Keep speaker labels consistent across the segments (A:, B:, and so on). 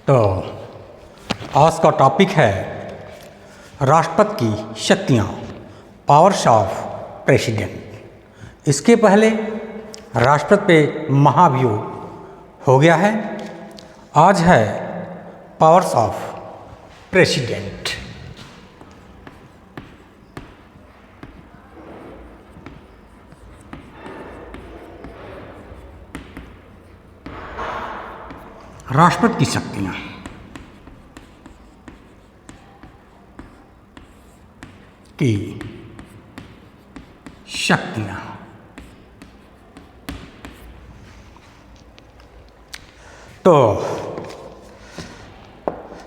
A: तो आज का टॉपिक है राष्ट्रपति की शक्तियाँ, पावर्स ऑफ प्रेसिडेंट। इसके पहले राष्ट्रपति पे महाभियोग हो गया है, आज है पावर्स ऑफ प्रेसिडेंट। राष्ट्रपति की शक्तियाँ। तो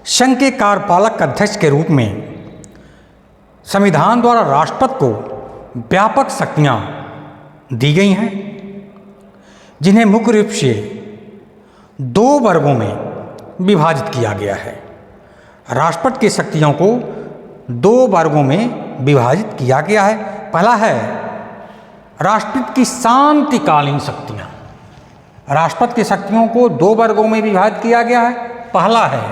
A: संघ के कार्यपालक अध्यक्ष के रूप में संविधान द्वारा राष्ट्रपति को व्यापक शक्तियाँ दी गई हैं, जिन्हें मुख्य रूप से दो वर्गों में विभाजित किया गया है। राष्ट्रपति की शक्तियों को दो वर्गों में विभाजित किया गया है। पहला है राष्ट्रपति की शांतिकालीन शक्तियाँ। राष्ट्रपति की शक्तियों को दो वर्गों में विभाजित किया गया है। पहला है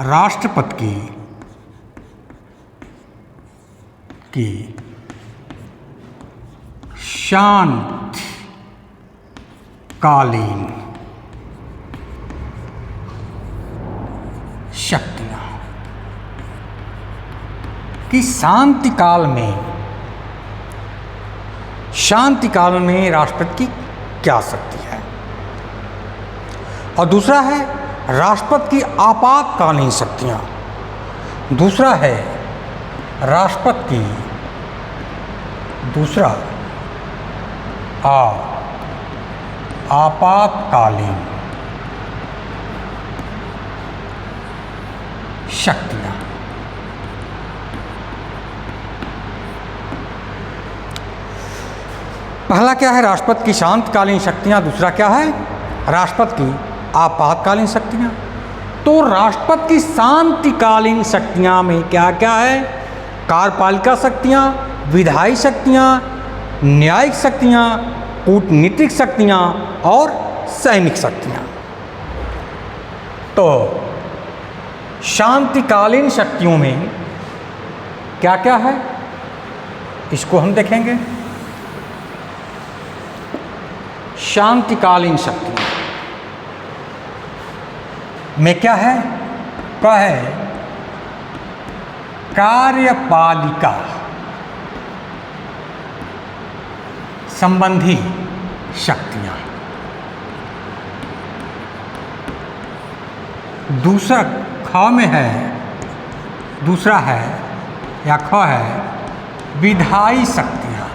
A: राष्ट्रपति की शांतिकालीन शक्तियाँ। कि शांतिकाल में राष्ट्रपति की क्या शक्ति है। और दूसरा है राष्ट्रपति की आपातकालीन शक्तियाँ। दूसरा है राष्ट्रपति की आपातकालीन शक्तियाँ। पहला क्या है राष्ट्रपति की शांतकालीन शक्तियाँ, दूसरा क्या है राष्ट्रपति की आपातकालीन शक्तियाँ। तो राष्ट्रपति की शांतिकालीन शक्तियाँ में क्या क्या है? कार्यपालिका शक्तियाँ, विधायी शक्तियाँ, न्यायिक शक्तियाँ, कूटनीतिक शक्तियाँ और सैनिक शक्तियाँ। तो शांतिकालीन शक्तियों में क्या क्या है इसको हम देखेंगे। शांतिकालीन शक्तियाँ में क्या है? कार्यपालिका संबंधी शक्तियाँ। दूसरा ख है विधायी शक्तियाँ।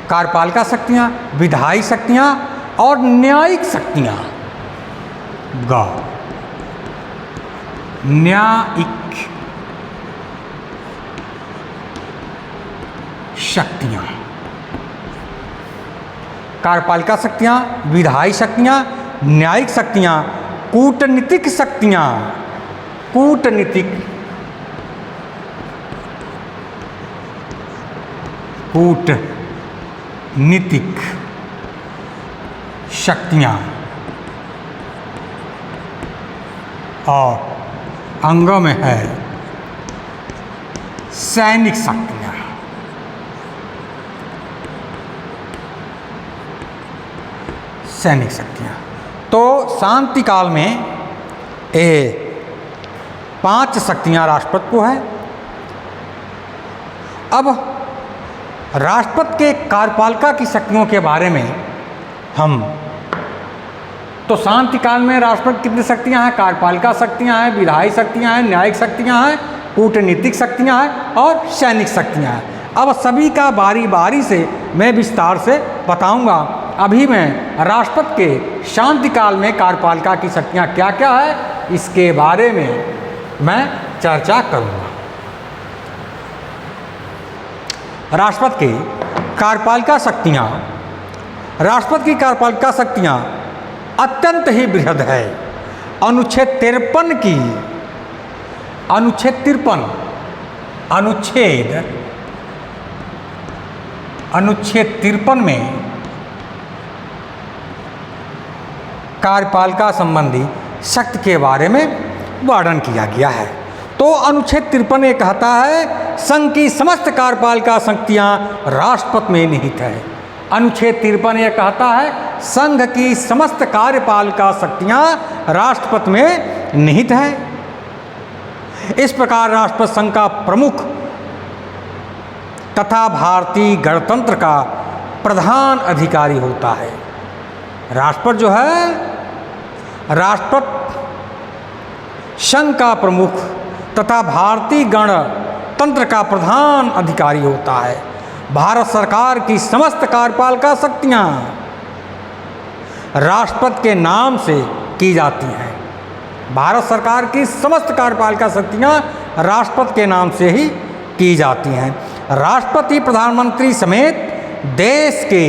A: कार्यपालिका शक्तियाँ, विधायी शक्तियाँ और न्यायिक शक्तियाँ। न्यायिक शक्तियाँ। कार्यपालिका शक्तियाँ, विधायी शक्तियाँ, न्यायिक शक्तियाँ, कूटनीतिक शक्तियाँ। कूटनीतिक शक्तियाँ और अंगों में है सैनिक शक्तियाँ। तो शांतिकाल में ये 5 शक्तियाँ राष्ट्रपति को है। अब राष्ट्रपति के कार्यपालिका की शक्तियों के बारे में हम तो शांतिकाल में राष्ट्रपति कितनी शक्तियाँ हैं? कार्यपालिका शक्तियाँ हैं, विधायी शक्तियाँ हैं, न्यायिक शक्तियाँ हैं, कूटनीतिक शक्तियाँ हैं और सैनिक शक्तियाँ हैं। अब सभी का बारी बारी से मैं विस्तार से बताऊंगा। अभी मैं राष्ट्रपति के शांतिकाल में कार्यपालिका की शक्तियाँ क्या क्या है इसके बारे में मैं चर्चा करूंगा। राष्ट्रपति की कार्यपालिका शक्तियाँ। राष्ट्रपति की कार्यपालिका शक्तियाँ अत्यंत ही बृहद है। अनुच्छेद 53 अनुच्छेद 53 में कार्यपालिका संबंधी शक्ति के बारे में वर्णन किया गया है। तो अनुच्छेद 53 ये कहता है संघ की समस्त कार्यपालिका शक्तियाँ राष्ट्रपति में निहित है। अनुच्छेद 53 ये कहता है संघ की समस्त कार्यपालिका शक्तियाँ राष्ट्रपति में निहित है। इस प्रकार राष्ट्रपति संघ का प्रमुख तथा भारतीय गणतंत्र का प्रधान अधिकारी होता है। राष्ट्रपति जो है राष्ट्रपति संघ का प्रमुख तथा भारतीय गणतंत्र का प्रधान अधिकारी होता है। भारत सरकार की समस्त कार्यपालिका शक्तियाँ राष्ट्रपति के नाम से की जाती हैं। भारत सरकार की समस्त कार्यपालिका शक्तियाँ राष्ट्रपति के नाम से ही की जाती हैं। राष्ट्रपति प्रधानमंत्री समेत देश के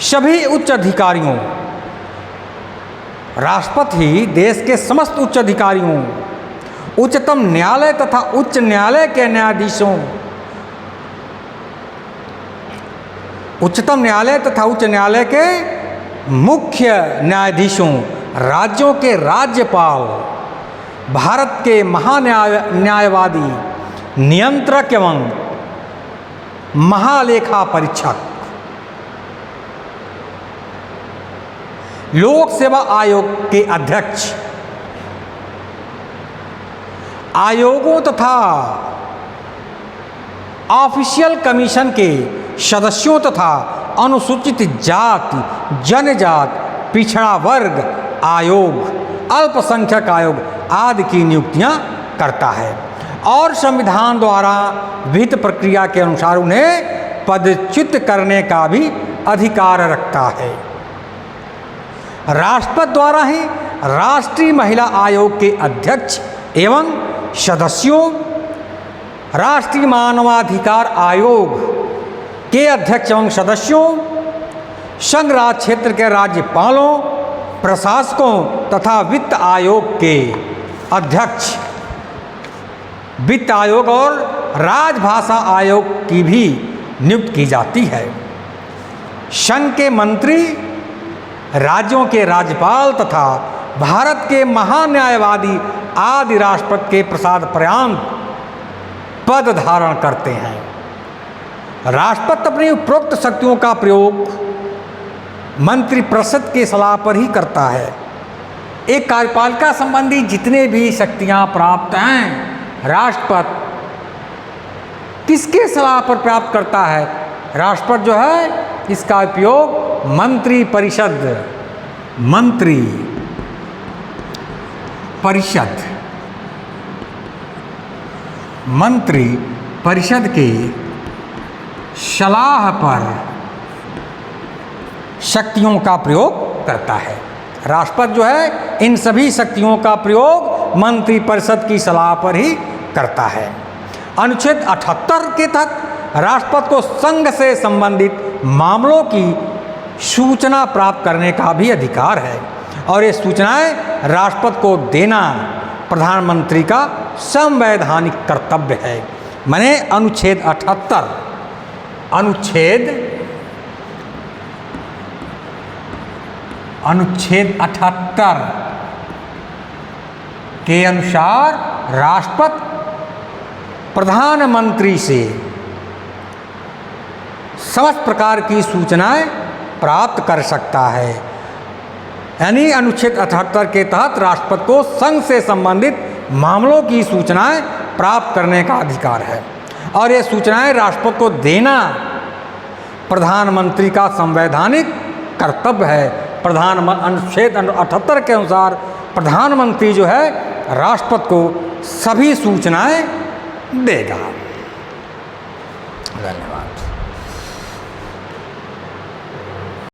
A: सभी उच्च अधिकारियों, राष्ट्रपति ही देश के समस्त उच्च अधिकारियों, उच्चतम न्यायालय तथा उच्च न्यायालय के न्यायाधीशों, उच्चतम न्यायालय तथा उच्च न्यायालय के मुख्य न्यायाधीशों, राज्यों के राज्यपाल, भारत के न्यायवादी, नियंत्रक एवं महालेखा परीक्षक, लोक सेवा आयोग के अध्यक्ष, आयोगों तथा ऑफिशियल कमीशन के सदस्यों तथा अनुसूचित जाति, जनजाति, पिछड़ा वर्ग आयोग, अल्पसंख्यक आयोग आदि की नियुक्तियां करता है और संविधान द्वारा विहित प्रक्रिया के अनुसार उन्हें पदच्युत करने का भी अधिकार रखता है। राष्ट्रपति द्वारा ही राष्ट्रीय महिला आयोग के अध्यक्ष एवं सदस्यों, राष्ट्रीय मानवाधिकार आयोग के अध्यक्ष एवं सदस्यों, संघ राज्य क्षेत्र के राज्यपालों, प्रशासकों तथा वित्त आयोग के अध्यक्ष, वित्त आयोग और राजभाषा आयोग की भी नियुक्ति की जाती है। संघ के मंत्री राज्यों के राज्यपाल तथा भारत के महान्यायवादी आदि राष्ट्रपति के प्रसाद पर्यंत पद धारण करते हैं। राष्ट्रपति अपनी उपरोक्त शक्तियों का प्रयोग मंत्रिपरिषद की सलाह पर ही करता है। एक कार्यपालिका संबंधी जितने भी शक्तियां प्राप्त हैं, राष्ट्रपति किसके सलाह पर प्राप्त करता है? राष्ट्रपति जो है इसका उपयोग मंत्रिपरिषद के सलाह पर शक्तियों का प्रयोग करता है। राष्ट्रपति जो है इन सभी शक्तियों का प्रयोग मंत्रिपरिषद की सलाह पर ही करता है। अनुच्छेद 78 के तहत राष्ट्रपति को संघ से संबंधित मामलों की सूचना प्राप्त करने का भी अधिकार है और ये सूचनाएं राष्ट्रपति को देना प्रधानमंत्री का संवैधानिक कर्तव्य है। माने अनुच्छेद 78 के अनुसार राष्ट्रपति प्रधानमंत्री से समस्त प्रकार की सूचनाएं प्राप्त कर सकता है। यानी अनुच्छेद 78 के तहत राष्ट्रपति को संघ से संबंधित मामलों की सूचनाएं प्राप्त करने का अधिकार है और ये सूचनाएं राष्ट्रपति को देना प्रधानमंत्री का संवैधानिक कर्तव्य है। अनुच्छेद 78 के अनुसार प्रधानमंत्री जो है राष्ट्रपति को सभी सूचनाएं देगा। धन्यवाद।